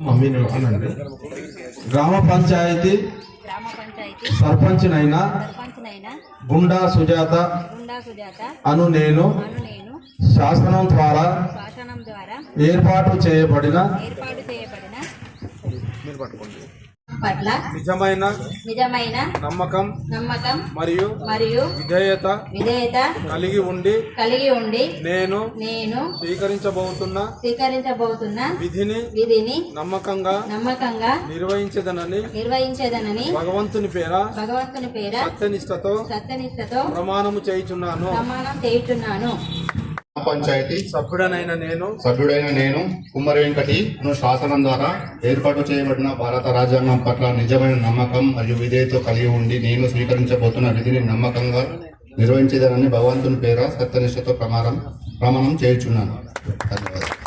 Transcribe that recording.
మమ్మీని అనండి. గ్రామ పంచాయతీ సర్పంచ్నైనా గుండా సుజాత అను నేను శాసనం ద్వారా ఏర్పాటు చేయబడిన పట్ల నిజమైన నమ్మకం మరియు విధేయత కలిగి ఉండి నేను స్వీకరించబోతున్న విధిని నమ్మకంగా నిర్వహించదనని భగవంతుని పేర సత్యనిష్టతో ప్రమాణము చేయుచున్నాను. పంచాయతీ సభ్యుడైన నేను కుమ్మరి వెంకటి శాసనం ద్వారా ఏర్పాటు చేయబడిన భారత రాజ్యాంగం పట్ల నిజమైన నమ్మకం మరియు విధేయత కలిగి ఉండి నేను స్వీకరించబోతున్న విధిని నమ్మకంగా నిర్వహించేదనని భగవంతుని పేర సత్యనిష్టతో ప్రమాణం చేయుచున్నాను. ధన్యవాదాలు.